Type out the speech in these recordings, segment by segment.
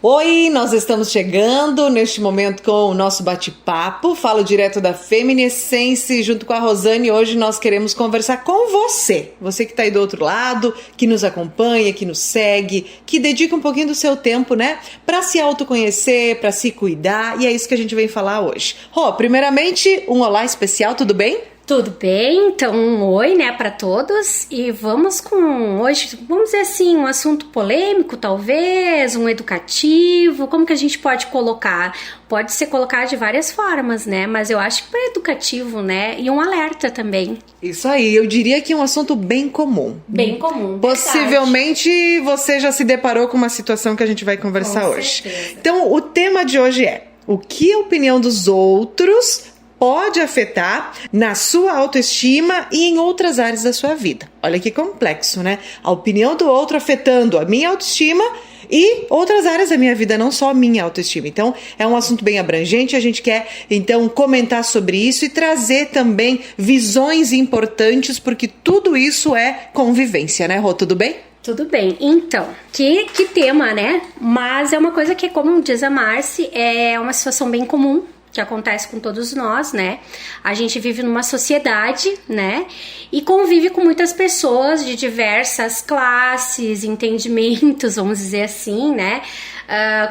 Oi, nós estamos chegando neste momento com o nosso bate-papo. Falo direto da Feminescence junto com a Rosane. Hoje nós queremos conversar com você. Você que está aí do outro lado, que nos acompanha, que nos segue, que dedica um pouquinho do seu tempo, né? Para se autoconhecer, para se cuidar. E é isso que a gente vem falar hoje. Rô, primeiramente, um olá especial, tudo bem? Tudo bem, então um oi, né, para todos, e vamos com hoje, vamos dizer assim, um assunto polêmico talvez, um educativo, como que a gente pode colocar? Pode ser colocado de várias formas, né, mas eu acho que é educativo, né, e um alerta também. Isso aí, eu diria que é um assunto bem comum. Bem comum, possivelmente você já se deparou com uma situação que a gente vai conversar hoje. Então, o tema de hoje é: o que a opinião dos outros pode afetar na sua autoestima e em outras áreas da sua vida. Olha que complexo, né? A opinião do outro afetando a minha autoestima e outras áreas da minha vida, não só a minha autoestima. Então, é um assunto bem abrangente. A gente quer, então, comentar sobre isso e trazer também visões importantes, porque tudo isso é convivência, né, Rô? Tudo bem? Tudo bem, então, que tema, né? Mas é uma coisa que, como diz a Marci, é uma situação bem comum, que acontece com todos nós, né? A gente vive numa sociedade, né? E convive com muitas pessoas de diversas classes, entendimentos, vamos dizer assim, né?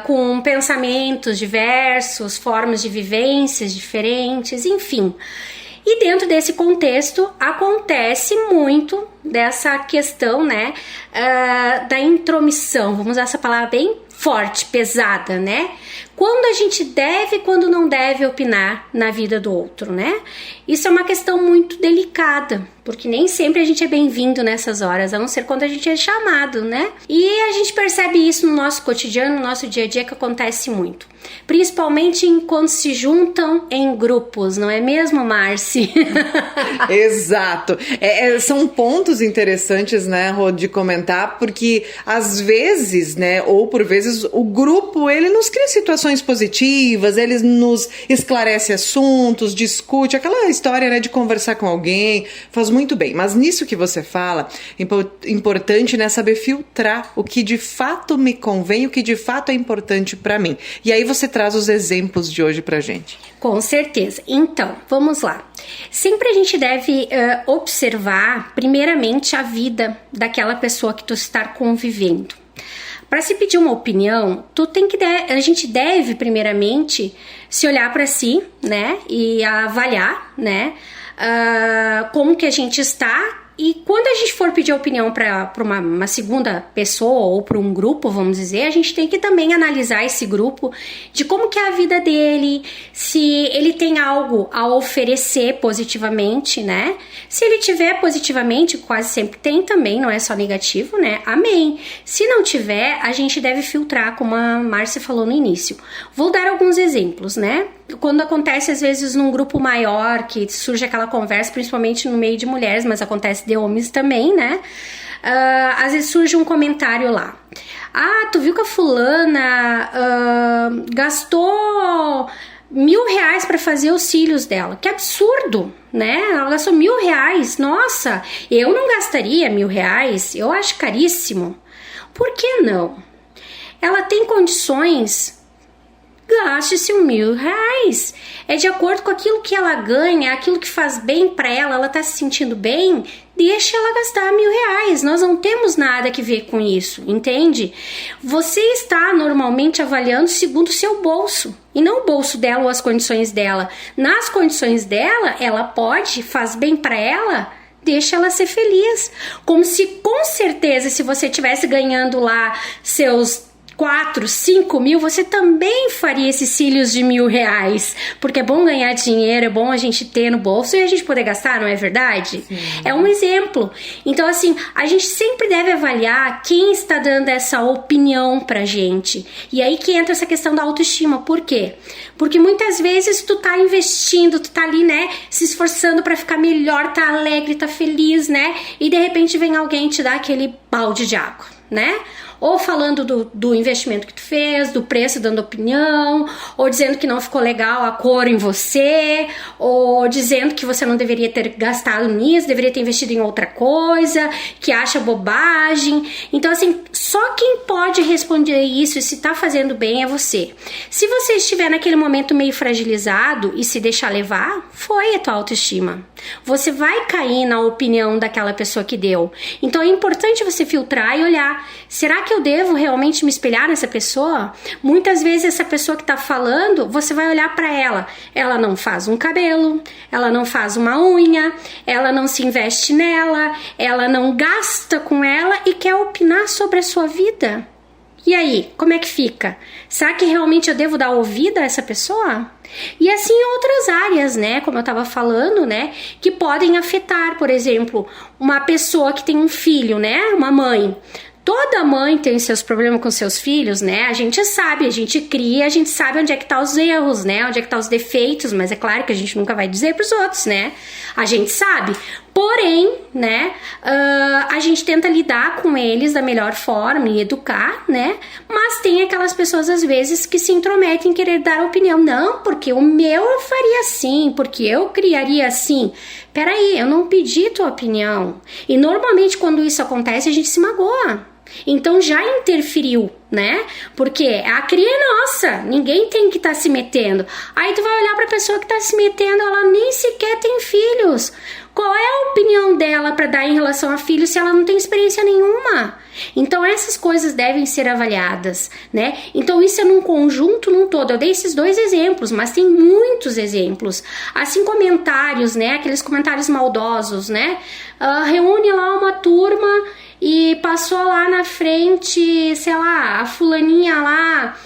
Com pensamentos diversos, formas de vivências diferentes, enfim. E dentro desse contexto acontece muito dessa questão, né? Da intromissão, vamos usar essa palavra bem forte, pesada, né? Quando a gente deve e quando não deve opinar na vida do outro, né? Isso é uma questão muito delicada, porque nem sempre a gente é bem-vindo nessas horas, a não ser quando a gente é chamado, né? E a gente percebe isso no nosso cotidiano, no nosso dia a dia, que acontece muito. Principalmente quando se juntam em grupos, não é mesmo, Marci? Exato. São pontos interessantes, né, Rô, de comentar, porque às vezes, né, ou por vezes, o grupo, ele nos cria situações positivas, ele nos esclarece assuntos, discute, aquela história, né, de conversar com alguém, faz muito bem. Mas nisso que você fala, importante, né, saber filtrar o que de fato me convém, o que de fato é importante para mim. E aí você traz os exemplos de hoje pra gente. Com certeza. Então, vamos lá. Sempre a gente deve observar, primeiramente, a vida daquela pessoa que tu está convivendo. Para se pedir uma opinião, a gente deve, primeiramente, se olhar para si, né? E avaliar, né? Como que a gente está. E quando a gente for pedir opinião para uma segunda pessoa ou para um grupo, vamos dizer, a gente tem que também analisar esse grupo de como que é a vida dele, se ele tem algo a oferecer positivamente, né? Se ele tiver positivamente, quase sempre tem também, não é só negativo, né? Amém. Se não tiver, a gente deve filtrar, como a Márcia falou no início. Vou dar alguns exemplos, né? Quando acontece, às vezes, num grupo maior, que surge aquela conversa, principalmente no meio de mulheres, mas acontece de homens também, né? Às vezes surge um comentário lá. Ah, tu viu que a fulana gastou R$1.000 para fazer os cílios dela. Que absurdo, né? Ela gastou R$1.000. Nossa, eu não gastaria R$1.000. Eu acho caríssimo. Por que não? Ela tem condições... Gaste-se R$1.000. É de acordo com aquilo que ela ganha, aquilo que faz bem para ela, ela tá se sentindo bem, deixa ela gastar R$1.000. Nós não temos nada que ver com isso, entende? Você está normalmente avaliando segundo o seu bolso, e não o bolso dela ou as condições dela. Nas condições dela, ela pode, faz bem para ela, deixa ela ser feliz. Como se, com certeza, se você estivesse ganhando lá seus 4, 5 mil, você também faria esses cílios de R$1.000, porque é bom ganhar dinheiro, é bom a gente ter no bolso e a gente poder gastar, não é verdade? Sim. É um exemplo. Então, assim, a gente sempre deve avaliar quem está dando essa opinião pra gente. E aí que entra essa questão da autoestima. Por quê? Porque muitas vezes tu tá investindo, tu tá ali, né, se esforçando pra ficar melhor, tá alegre, tá feliz, né? E de repente vem alguém te dar aquele balde de água, né? Ou falando do investimento que tu fez, do preço, dando opinião, ou dizendo que não ficou legal a cor em você, ou dizendo que você não deveria ter gastado nisso, deveria ter investido em outra coisa, que acha bobagem. Então, assim, só quem pode responder isso e se tá fazendo bem é você. Se você estiver naquele momento meio fragilizado e se deixar levar, foi a tua autoestima. Você vai cair na opinião daquela pessoa que deu. Então é importante você filtrar e olhar, será que eu devo realmente me espelhar nessa pessoa? Muitas vezes essa pessoa que tá falando, você vai olhar para ela não faz um cabelo, ela não faz uma unha, ela não se investe nela, ela não gasta com ela e quer opinar sobre a sua vida. E aí, como é que fica? Será que realmente eu devo dar ouvido a essa pessoa? E assim em outras áreas, né, como eu estava falando, né, que podem afetar, por exemplo, uma pessoa que tem um filho, né, uma mãe. Toda mãe tem seus problemas com seus filhos, né? A gente sabe, a gente cria, a gente sabe onde é que tá os erros, né? Onde é que tá os defeitos, mas é claro que a gente nunca vai dizer pros outros, né? A gente sabe. Porém, né, a gente tenta lidar com eles da melhor forma e educar, né? Mas tem aquelas pessoas, às vezes, que se intrometem em querer dar opinião. Não, porque o meu eu faria assim, porque eu criaria assim. Peraí, eu não pedi tua opinião. E normalmente quando isso acontece, a gente se magoa. Então já interferiu, né? Porque a cria é nossa, ninguém tem que estar se metendo. Aí tu vai olhar pra pessoa que tá se metendo, ela nem sequer tem filhos. Qual é a opinião dela para dar em relação a filhos se ela não tem experiência nenhuma? Então essas coisas devem ser avaliadas, né? Então isso é num conjunto, num todo. Eu dei esses 2 exemplos, mas tem muitos exemplos. Assim, comentários, né? Aqueles comentários maldosos, né? Reúne lá uma turma e passou lá na frente, sei lá, a fulaninha lá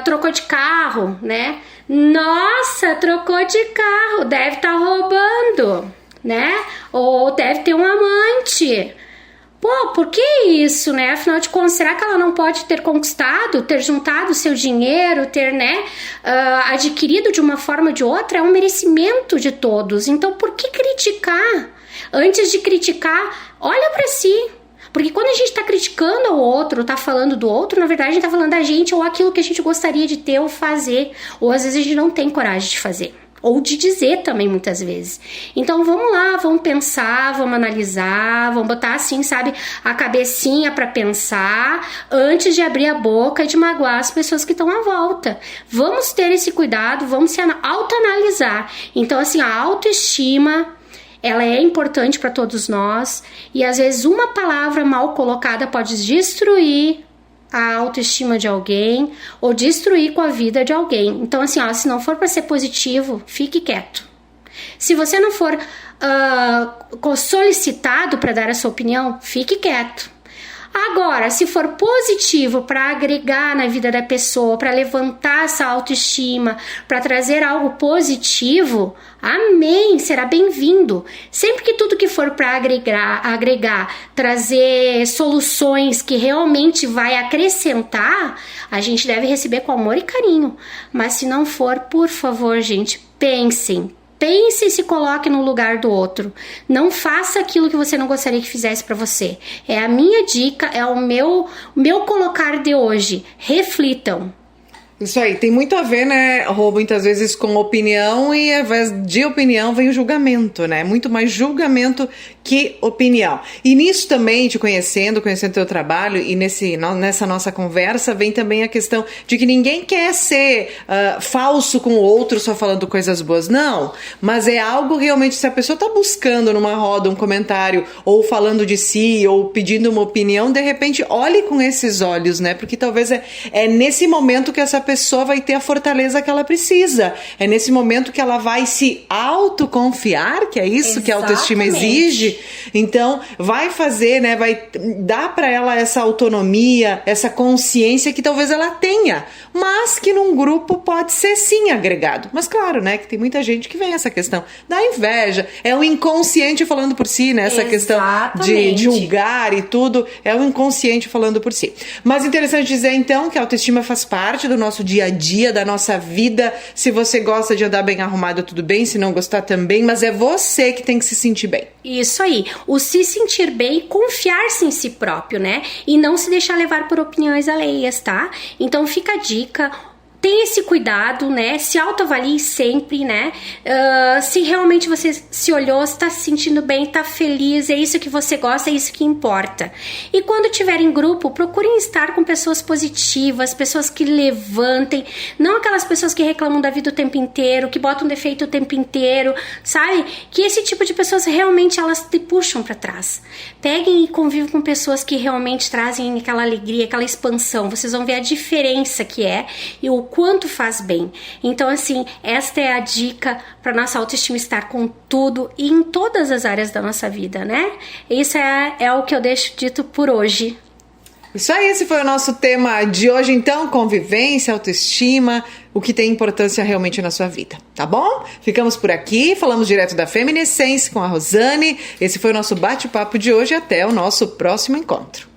trocou de carro, né? Nossa, trocou de carro, deve estar roubando, né? Ou deve ter um amante. Pô, por que isso, né? Afinal de contas, será que ela não pode ter conquistado, ter juntado seu dinheiro, ter, né, adquirido de uma forma ou de outra? É um merecimento de todos. Então, por que criticar? Antes de criticar, olha pra si. Porque quando a gente tá criticando o outro, tá falando do outro, na verdade a gente tá falando da gente ou aquilo que a gente gostaria de ter ou fazer. Ou às vezes a gente não tem coragem de fazer. Ou de dizer também, muitas vezes. Então vamos lá, vamos pensar, vamos analisar, vamos botar assim, sabe, a cabecinha pra pensar antes de abrir a boca e de magoar as pessoas que estão à volta. Vamos ter esse cuidado, vamos se autoanalisar. Então assim, a autoestima, ela é importante para todos nós e às vezes uma palavra mal colocada pode destruir a autoestima de alguém ou destruir com a vida de alguém. Então assim, ó, se não for para ser positivo, fique quieto. Se você não for solicitado para dar a sua opinião, fique quieto. Agora, se for positivo para agregar na vida da pessoa, para levantar essa autoestima, para trazer algo positivo, amém, será bem-vindo. Sempre que tudo que for para agregar, trazer soluções que realmente vai acrescentar, a gente deve receber com amor e carinho. Mas se não for, por favor, gente, pensem. Pense e se coloque no lugar do outro. Não faça aquilo que você não gostaria que fizesse para você. É a minha dica, é o meu colocar de hoje. Reflitam. Isso aí, tem muito a ver, né, Rô, muitas vezes com opinião e ao invés de opinião vem o julgamento, né? Muito mais julgamento que opinião. E nisso também, te conhecendo teu trabalho e nessa nossa conversa vem também a questão de que ninguém quer ser falso com o outro só falando coisas boas, não. Mas é algo realmente, se a pessoa está buscando numa roda um comentário ou falando de si ou pedindo uma opinião, de repente olhe com esses olhos, né? Porque talvez é nesse momento que essa pessoa vai ter a fortaleza que ela precisa. É nesse momento que ela vai se autoconfiar, que é isso que a autoestima exige. Então, vai fazer, né? Vai dar para ela essa autonomia, essa consciência que talvez ela tenha, mas que num grupo pode ser sim agregado. Mas claro, né? Que tem muita gente que vem essa questão da inveja. É o inconsciente falando por si, né? Essa questão de julgar e tudo. É o inconsciente falando por si. Mas interessante dizer, então, que a autoestima faz parte do nosso nosso dia a dia, da nossa vida. Se você gosta de andar bem arrumado, tudo bem. Se não gostar, também. Mas é você que tem que se sentir bem. Isso aí. O se sentir bem e confiar-se em si próprio, né? E não se deixar levar por opiniões alheias, tá? Então fica a dica. Tenha esse cuidado, né? Se autoavalie sempre, né? Se realmente você se olhou, está se sentindo bem, está feliz, é isso que você gosta, é isso que importa. E quando estiver em grupo, procurem estar com pessoas positivas, pessoas que levantem, não aquelas pessoas que reclamam da vida o tempo inteiro, que botam defeito o tempo inteiro, sabe? Que esse tipo de pessoas realmente elas te puxam para trás. Peguem e convivem com pessoas que realmente trazem aquela alegria, aquela expansão. Vocês vão ver a diferença que é e o quanto faz bem. Então, assim, esta é a dica para nossa autoestima estar com tudo e em todas as áreas da nossa vida, né? Isso é o que eu deixo dito por hoje. Isso aí, esse foi o nosso tema de hoje, então, convivência, autoestima, o que tem importância realmente na sua vida, tá bom? Ficamos por aqui, falamos direto da Feminescence com a Rosane. Esse foi o nosso bate-papo de hoje, até o nosso próximo encontro.